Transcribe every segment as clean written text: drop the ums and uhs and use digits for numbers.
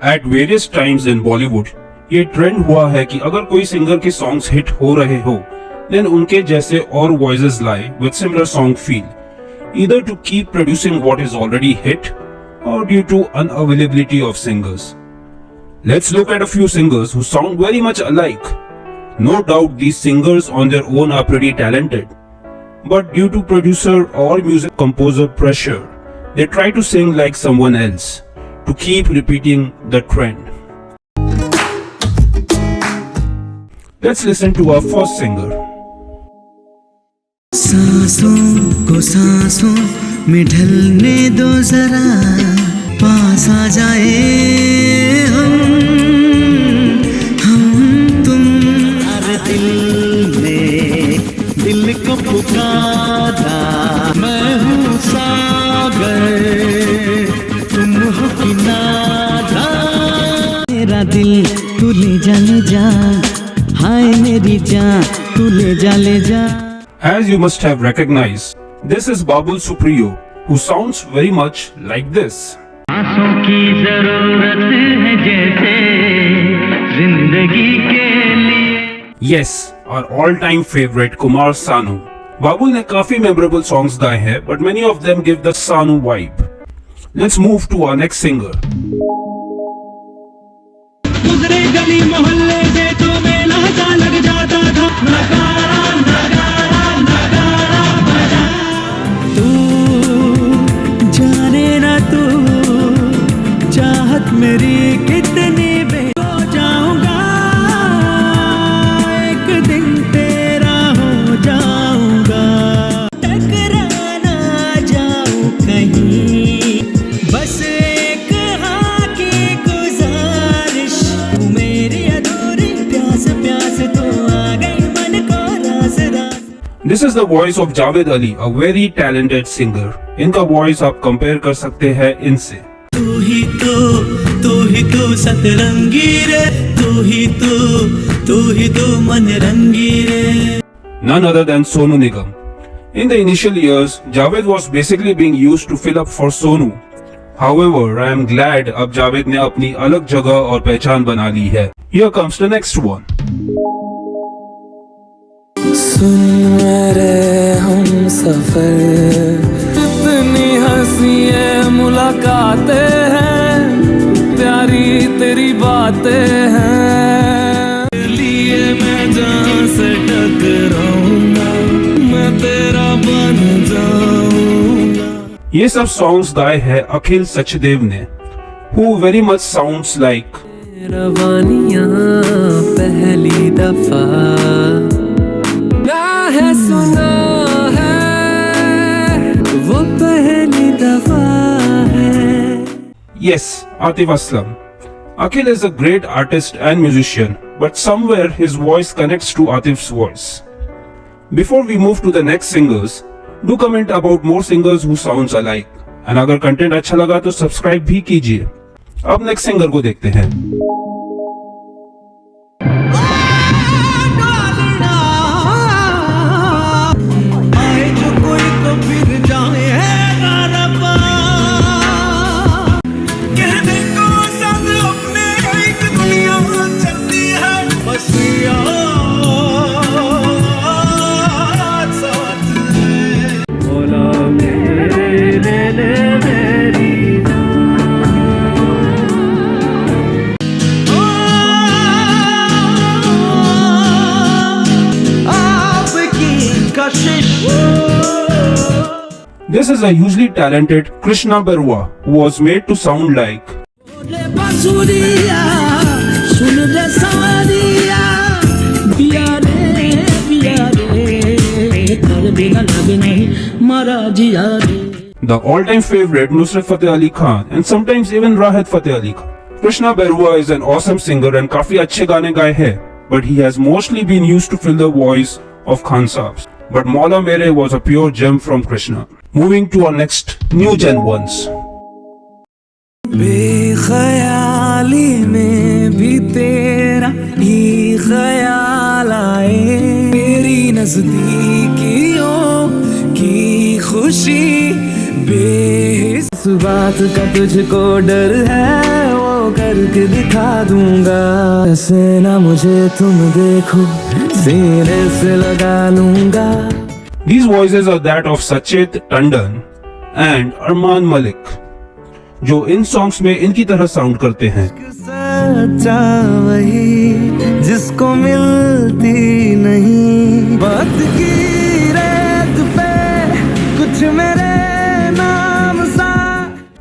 At various times in Bollywood, ये trend हुआ है कि अगर कोई सिंगर के सॉन्ग्स हिट हो रहे हो, then उनके जैसे और वॉइसेस लाए with similar song feel, either to keep producing what is already hit or due to unavailability of singers. Let's look at a few singers who sound very much alike. No doubt these singers on their own are pretty talented, but due to producer or music composer pressure, they try to sing like someone else to keep repeating the trend. Let's listen to our first singer. सांसों को सांसों में ढलने दो जरा, पास आ जाए हम तुम। हर दिल को पुकारा, मैं हूँ सागर, तुम हो किनारा। मेरा दिल तू ले जा, हाय मेरी जान तू ले जा। As you must have recognized, this is Babul Supriyo, who sounds very much like this. आंसू की जरूरत है जैसे जिंदगी के लिए। Yes, our all-time favorite Kumar Sanu. Babul ने काफी memorable songs गाए हैं, but many of them give the Sanu vibe. Let's move to our next singer. गुजरे गली मोहल्ले से तो मेला सा लग जाता था, नगारा नगारा नगारा बजा। तू जाने ना तू चाहत मेरी कितनी हो जाऊंगा, एक दिन तेरा हो जाऊंगा। टकरा ना जाऊं कहीं, बस एक हाँ की गुजारिश। तू मेरी अधूरी प्यास प्यास तो आ गई मन को रास रास। This is the voice of Javed Ali, a very talented singer. इनका voice आप compare कर सकते हैं इनसे. तू ही तो सतरंगी रे, तू ही तो मन रंगी रे। None other than Sonu Nigam. In the initial years, Javed was basically being used to fill up for Sonu. However, I am glad अब जावेद ने अपनी अलग जगह और पहचान बना ली है. Here comes the next one. सुन मेरे हम सफर, इतनी हंसी मुलाकातें हैं, प्यारी तेरी बातें हैं। लिए मैं जहाँ से टकराऊंगा, मैं तेरा बन जाऊंगा। ये सब songs गाए हैं अखिल सचदेव ने, who very much sounds like रवानियाँ पहली दफा ना है सुना है, वो पहली दफा है। Yes, Atif Aslam. Akhil is a great artist and musician, but somewhere his voice connects to Atif's voice. Before we move to the next singers, do comment about more singers who sounds alike. And अगर content अच्छा लगा तो subscribe भी कीजिए. अब next singer को देखते हैं. This is a hugely talented Krishna Barua who was made to sound like the all-time favorite Nusrat Fateh Ali Khan and sometimes even Rahat Fateh Ali Khan. Krishna Barua is an awesome singer and काफी अच्छे गाने गाए हैं, but he has mostly been used to fill the voice of Khan Saabs. But Maula Mere was a pure gem from Krishna. Moving to our next new gen ones. बेख्याली में भी तेरा ही ख्याल आए, मेरी नजदीकियों की खुशी बेहिस बात का तुझको डर है, वो करके दिखा दूंगा। ऐसे ना मुझे तुम देखो, सीने से लगा लूंगा। These voices are that of Sachit Tandon and Arman Malik, जो इन सॉन्ग्स में इनकी तरह साउंड करते हैं। सच्चा वही जिसको मिलती नहीं, बात की रेत पे कुछ मेरे नाम सा।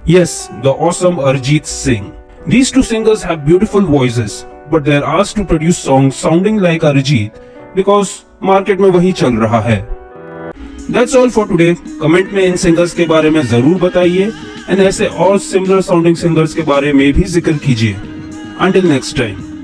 Yes, the awesome Arijit Singh. These two singers have beautiful voices, but they're asked to produce songs sounding like Arijit because market में वही चल रहा है। That's all for today. Comment में इन सिंगर्स के बारे में जरूर बताइए एंड ऐसे और सिमिलर साउंडिंग सिंगर्स के बारे में भी जिक्र कीजिए। Until next time.